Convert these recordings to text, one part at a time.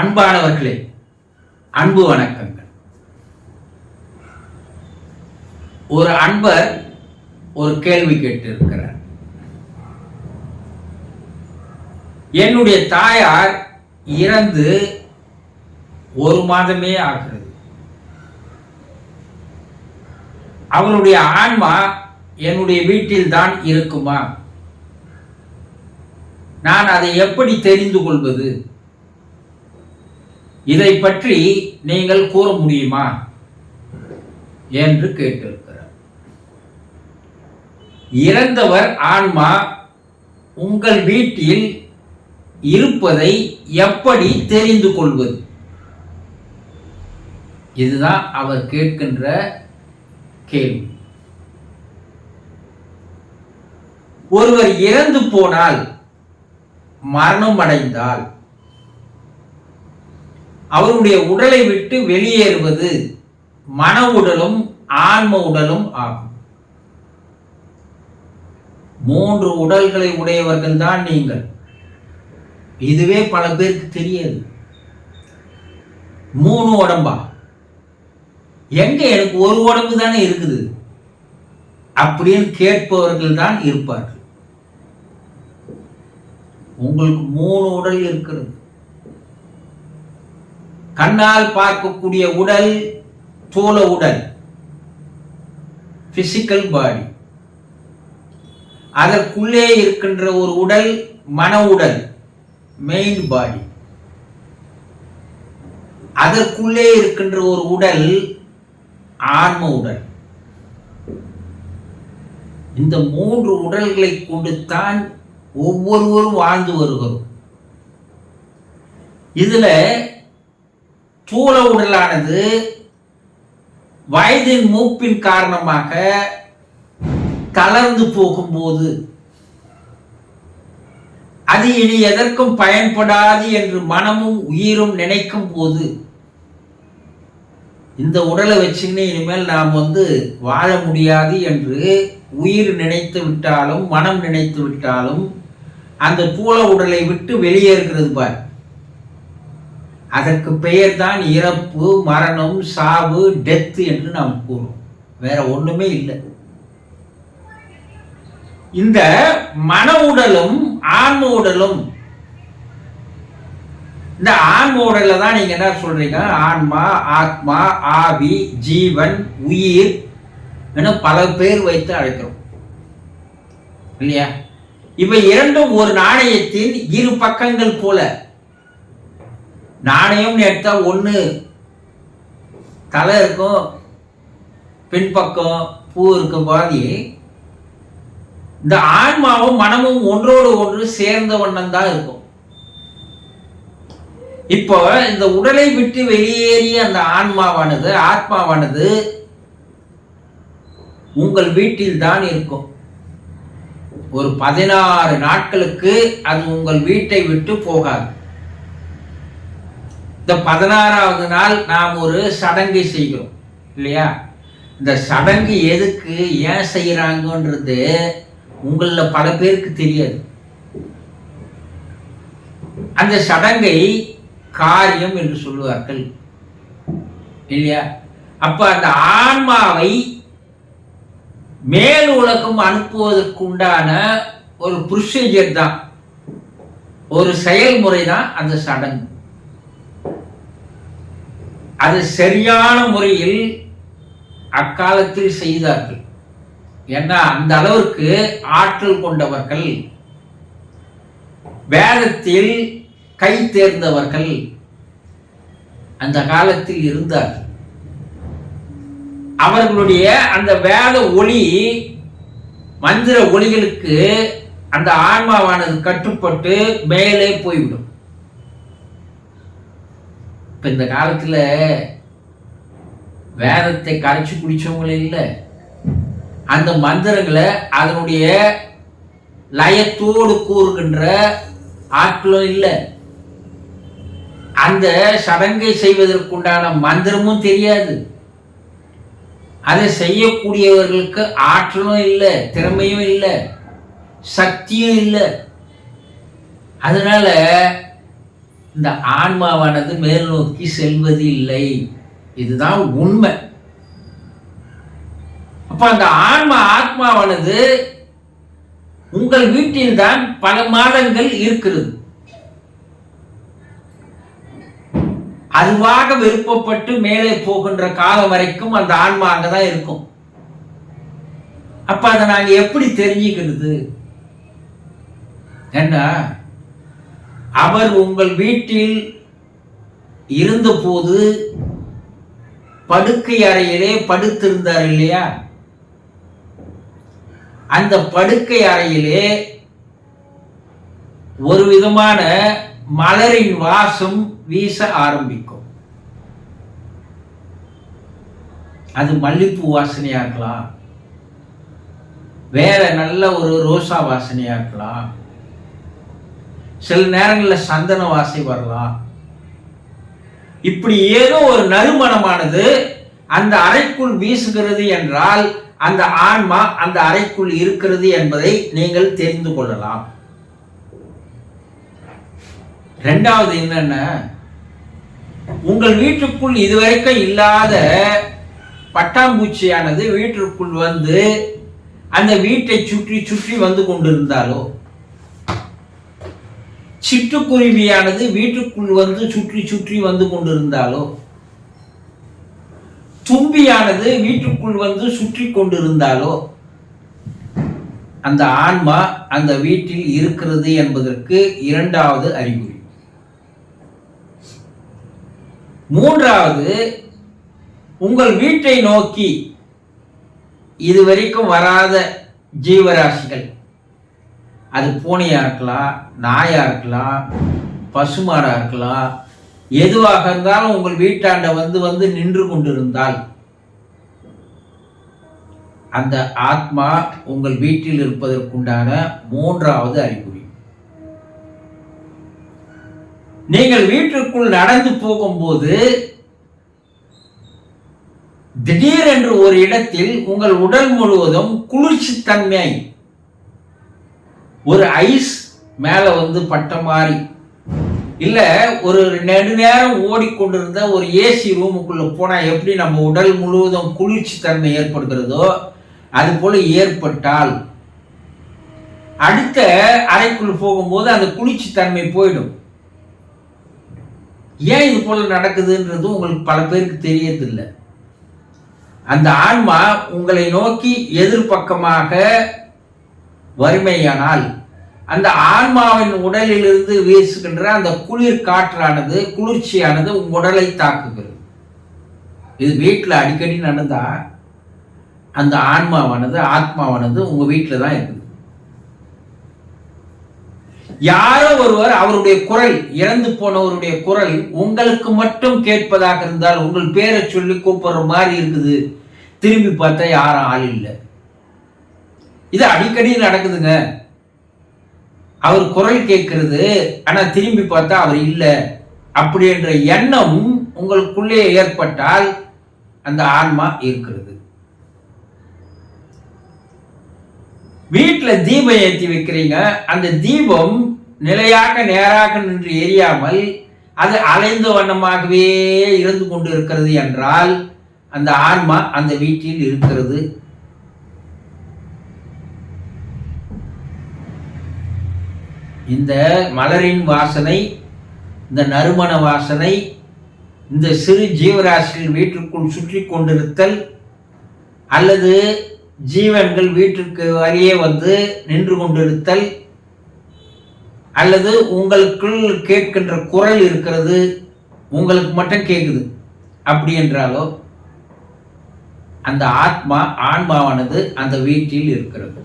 அன்பானவர்களே, அன்பு வணக்கங்கள். ஒரு அன்பர் ஒரு கேள்வி கேட்டிருக்கிறார். என்னுடைய தாயார் இறந்து 1 மாதமே ஆகிறது. அவளுடைய ஆன்மா என்னுடைய வீட்டில் தான் இருக்குமா? நான் அதை எப்படி தெரிந்து கொள்வது? இதை பற்றி நீங்கள் கூற முடியுமா என்று கேட்டிருக்கிறார். இறந்தவர் ஆன்மா உங்கள் வீட்டில் இருப்பதை எப்படி தெரிந்து கொள்வது? இதுதான் அவர் கேட்கின்ற கேள்வி. ஒருவர் இறந்து போனால், மரணம் அடைந்தால், அவருடைய உடலை விட்டு வெளியேறுவது மன உடலும் ஆன்ம உடலும் ஆகும். 3 உடல்களை உடையவர்கள் தான் நீங்கள். இதுவே பல பேருக்கு தெரியாது. 3 உடம்பா? எங்க, எனக்கு ஒரு உடம்பு தானே இருக்குது அப்படின்னு கேட்பவர்கள் தான் இருப்பார்கள். உங்களுக்கு 3 உடல் இருக்கிறது. கண்ணால் பார்க்கக்கூடிய உடல் தோல உடல், பிசிக்கல் பாடி. அதற்குள்ளே இருக்கின்ற ஒரு உடல் மன உடல், மெயின் பாடி. அதற்குள்ளே இருக்கின்ற ஒரு உடல் ஆன்ம உடல். இந்த 3 உடல்களை கொண்டுத்தான் ஒவ்வொருவரும் வாழ்ந்து வருகிறோம். இதுல தூள உடலானது வயதின் மூப்பின் காரணமாக தளர்ந்து போகும்போது, அது இனி எதற்கும் பயன்படாது என்று மனமும் உயிரும் நினைக்கும் போது, இந்த உடலை வச்சுன்னு இனிமேல் நாம் வாழ முடியாது என்று உயிர் நினைத்து விட்டாலும் மனம் நினைத்து விட்டாலும் அந்த தூள உடலை விட்டு வெளியேறுகிறது பார். அதற்கு பெயர் தான் இறப்பு, மரணம், சாவு, டெத் என்று நாம் கூறுவோம். வேற ஒண்ணுமே இல்லை. இந்த மன உடலும் ஆன்ம உடலும், இந்த ஆன்ம உடலை தான் நீங்க என்ன சொல்றீங்க? ஆன்மா, ஆத்மா, ஆவி, ஜீவன், உயிர் என பல பேர் வைத்து அழைக்கிறோம் இல்லையா? இவை இரண்டும் ஒரு நாணயத்தின் 2 பக்கங்கள் போல. நாணயம் எடுத்தா ஒண்ணு தலை இருக்கும், பின்பக்கம் பூ இருக்கும் பாதி. இந்த ஆன்மாவும் மனமும் ஒன்றோடு ஒன்று சேர்ந்த வண்ணம் தான் இருக்கும். இப்போ இந்த உடலை விட்டு வெளியேறிய அந்த ஆன்மாவானது, ஆத்மாவானது உங்கள் வீட்டில் தான் இருக்கும். ஒரு 16 நாட்களுக்கு அது உங்கள் வீட்டை விட்டு போகாது. இந்த 16வது நாள் நாம் ஒரு சடங்கை செய்கிறோம் இல்லையா? இந்த சடங்கு எதுக்கு, ஏன் செய்யறாங்கன்றது உங்கள பல பேருக்கு தெரியாது. அந்த சடங்கை காரியம் என்று சொல்லுவார்கள் இல்லையா? அப்ப அந்த ஆன்மாவை மேல் உலகம் அனுப்புவதற்கு உண்டான ஒரு ப்ரொசீஜர் தான், ஒரு செயல்முறை தான் அந்த சடங்கு. அது சரியான முறையில் அக்காலத்தில் செய்தார்கள். ஏன்னா அந்த அளவுக்கு ஆற்றல் கொண்டவர்கள், வேதத்தில் கை தேர்ந்தவர்கள் அந்த காலத்தில் இருந்தார்கள். அவர்களுடைய அந்த வேத ஒளி, மந்திர ஒளிகளுக்கு அந்த ஆன்மாவானது கட்டுப்பட்டு மேலே போய்விடும். இப்ப இந்த காலத்துல வேதத்தை கரைச்சு குடிச்சவங்களே இல்லை, அந்த மந்திரங்களை அதனுடைய லயத்தோடு கூறுகின்ற ஆட்களும் இல்லை. அந்த சடங்கை செய்வதற்குண்டான மந்திரமும் தெரியாது. அதை செய்யக்கூடியவர்களுக்கு ஆற்றலும் இல்லை, திறமையும் இல்லை, சக்தியும் இல்லை. அதனால இந்த ஆன்மாவானது மேல் நோக்கி செல்வது இல்லை. இதுதான் உண்மை. அப்ப அந்த ஆத்மாவானது உங்கள் வீட்டில் தான் பல மாதங்கள் இருக்கிறது. அதுவாக விருப்பப்பட்டு மேலே போகின்ற காலம் வரைக்கும் அந்த ஆன்மா அங்கதான் இருக்கும். அப்ப அதை நாங்க எப்படி தெரிஞ்சுக்கிறது? என்ன, அவர் உங்கள் வீட்டில் இருந்தபோது படுக்கை அறையிலே படுத்திருந்தார் இல்லையா? அந்த படுக்கை அறையிலே ஒரு விதமான மலரின் வாசம் வீச ஆரம்பிக்கும். அது மல்லிப்பூ வாசனையா இருக்கலாம், வேற நல்ல ஒரு ரோசா வாசனையா இருக்கலாம், சில நேரங்களில் சந்தன வாசனை வரலாம். இப்படி ஏதோ ஒரு நறுமணமானது அந்த அறைக்குள் வீசுகிறது என்றால் அந்த ஆன்மா அந்த அறைக்குள் இருக்கிறது என்பதை நீங்கள் தெரிந்து கொள்ளலாம். இரண்டாவது என்னன்னா, உங்கள் வீட்டுக்குள் இதுவரைக்கும் இல்லாத பட்டாம்பூச்சியானது வீட்டிற்குள் வந்து அந்த வீட்டை சுற்றி சுற்றி வந்து கொண்டிருந்தாலோ, சிட்டுக்குருவியானது வீட்டுக்குள் வந்து சுற்றி சுற்றி வந்து கொண்டிருந்தாலோ, தும்பியானது வீட்டுக்குள் வந்து சுற்றி கொண்டிருந்தாலோ, அந்த ஆன்மா அந்த வீட்டில் இருக்கிறது என்பதற்கு இரண்டாவது அறிகுறி. மூன்றாவது, உங்கள் வீட்டை நோக்கி இதுவரைக்கும் வராத ஜீவராசிகள், அது பூனையா இருக்கலாம், நாயா இருக்கலாம், பசுமாடா இருக்கலாம், எதுவாக இருந்தாலும் உங்கள் வீட்டாண்ட வந்து வந்து நின்று கொண்டிருந்தால் அந்த ஆத்மா உங்கள் வீட்டில் இருப்பதற்குண்டான மூன்றாவது அறிகுறி. நீங்கள் வீட்டிற்குள் நடந்து போகும்போது திடீரென்று ஒரு இடத்தில் உங்கள் உடல் முழுவதும் குளிர்ச்சி தன்மை, ஒரு ஐஸ் மேல வந்து பட்ட மாதிரி, இல்ல ஒரு நெடுநேரம் ஓடிக்கொண்டிருந்த ஒரு ஏசி ரூமுக்குள்ள போனா எப்படி நம்ம உடல் முழுவதும் குளிர்ச்சி தன்மை ஏற்படுகிறதோ அது போல ஏற்பட்டால் அடுத்த அறைக்குள் போகும்போது அந்த குளிர்ச்சி தன்மை போயிடும். ஏன் இது போல நடக்குதுன்றது உங்களுக்கு பல பேருக்கு தெரியதில்லை. அந்த ஆன்மா உங்களை நோக்கி எதிர்பக்கமாக வறுமையானால் அந்த ஆன்மாவின் உடலிலிருந்து வீசுகின்ற அந்த குளிர் காற்றானது, குளிர்ச்சியானது உங்க உடலை தாக்குகிறது. இது வீட்டில் அடிக்கடி நடந்தா அந்த ஆத்மாவானது உங்க வீட்டில் தான் இருக்குது. யாரோ ஒருவர் அவருடைய குரல், இறந்து போனவருடைய குரல் உங்களுக்கு மட்டும் கேட்பதாக இருந்தால், உங்கள் பேரை சொல்லி கூப்பிடுற மாதிரி இருக்குது, திரும்பி பார்த்தா யாரும் ஆள் இல்லை. இது அடிக்கடி நடக்குதுங்க. அவர் குரல் கேட்கிறது, ஆனா திரும்பி பார்த்தா அவர் இல்லை அப்படி என்ற எண்ணம் உங்களுக்குள்ளே ஏற்பட்டால் அந்த ஆன்மா இருக்கிறது. வீட்டில் தீபம் ஏற்றி வைக்கிறீங்க, அந்த தீபம் நிலையாக நேராக நின்று எரியாமல் அது அலைந்த வண்ணமாகவே இருந்து கொண்டு இருக்கிறது என்றால் அந்த ஆன்மா அந்த வீட்டில் இருக்கிறது. இந்த மலரின் வாசனை, இந்த நறுமண வாசனை, இந்த சிறு ஜீவராசிகள் வீட்டிற்குள் சுற்றி கொண்டிருத்தல், அல்லது ஜீவன்கள் வீட்டிற்கு வெளியே வந்து நின்று கொண்டிருத்தல், அல்லது உங்களுக்குள் கேட்கின்ற குரல் இருக்கிறது, உங்களுக்கு மட்டும் கேட்குது அப்படி என்றாலோ அந்த ஆன்மாவானது அந்த வீட்டில் இருக்கிறது.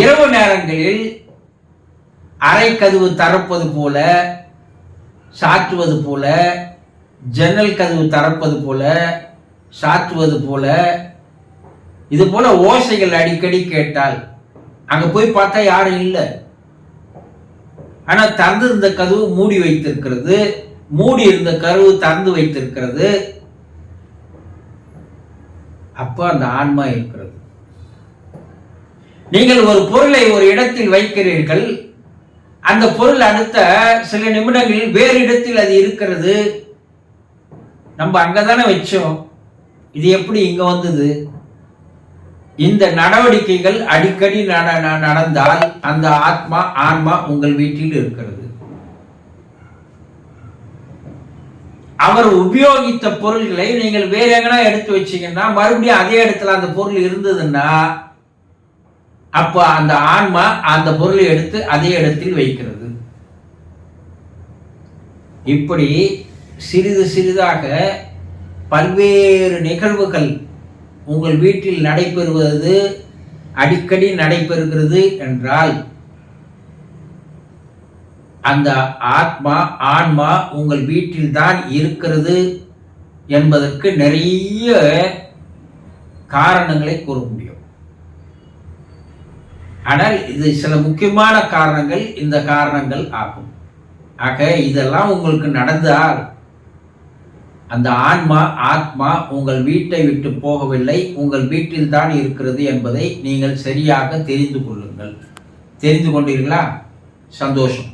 இரவு நேரங்களில் அறை கதவு திறப்பது போல, சாற்றுவது போல, ஜன்னல் கதவு திறப்பது போல, சாற்றுவது போல, இது போல ஓசைகள் அடிக்கடி கேட்டால் அங்க போய் பார்த்தா யாரும் இல்லை, ஆனா திறந்திருந்த கதவு மூடி வைத்திருக்கிறது, மூடி இருந்த கதவு திறந்து வைத்திருக்கிறது, அப்ப அந்த ஆன்மா இருக்கிறது. நீங்கள் ஒரு பொருளை ஒரு இடத்தில் வைக்கிறீர்கள், அந்த பொருள் அடுத்த சில நிமிடங்களில் வேறு இடத்தில் அது இருக்கிறது. நம்ம அங்கதானே வச்சோம், இது எப்படி இங்க வந்தது? இந்த நடவடிக்கைகள் அடிக்கடி நடந்தால் அந்த ஆன்மா உங்கள் வீட்டில் இருக்கிறது. அவர் உபயோகித்த பொருள்களை நீங்கள் வேற எங்கன்னா எடுத்து வச்சீங்கன்னா மறுபடியும் அதே இடத்துல அந்த பொருள் இருந்ததுன்னா அப்ப அந்த ஆன்மா அந்த பொருளை எடுத்து அதே இடத்தில் வைக்கிறது. இப்படி சிறிது சிறிதாக பல்வேறு நிகழ்வுகள் உங்கள் வீட்டில் நடைபெறுவது அடிக்கடி நடைபெறுகிறது என்றால் அந்த ஆன்மா உங்கள் வீட்டில் தான் இருக்கிறது என்பதற்கு நிறைய காரணங்களை கூற முடியும். ஆனால் இது சில முக்கியமான காரணங்கள் இந்த காரணங்கள் ஆகும். ஆக இதெல்லாம் உங்களுக்கு நடந்தால் அந்த ஆத்மா உங்கள் வீட்டை விட்டு போகவில்லை, உங்கள் வீட்டில் தான் இருக்கிறது என்பதை நீங்கள் சரியாக தெரிந்து கொள்ளுங்கள். தெரிந்து கொண்டீர்களா? சந்தோஷம்.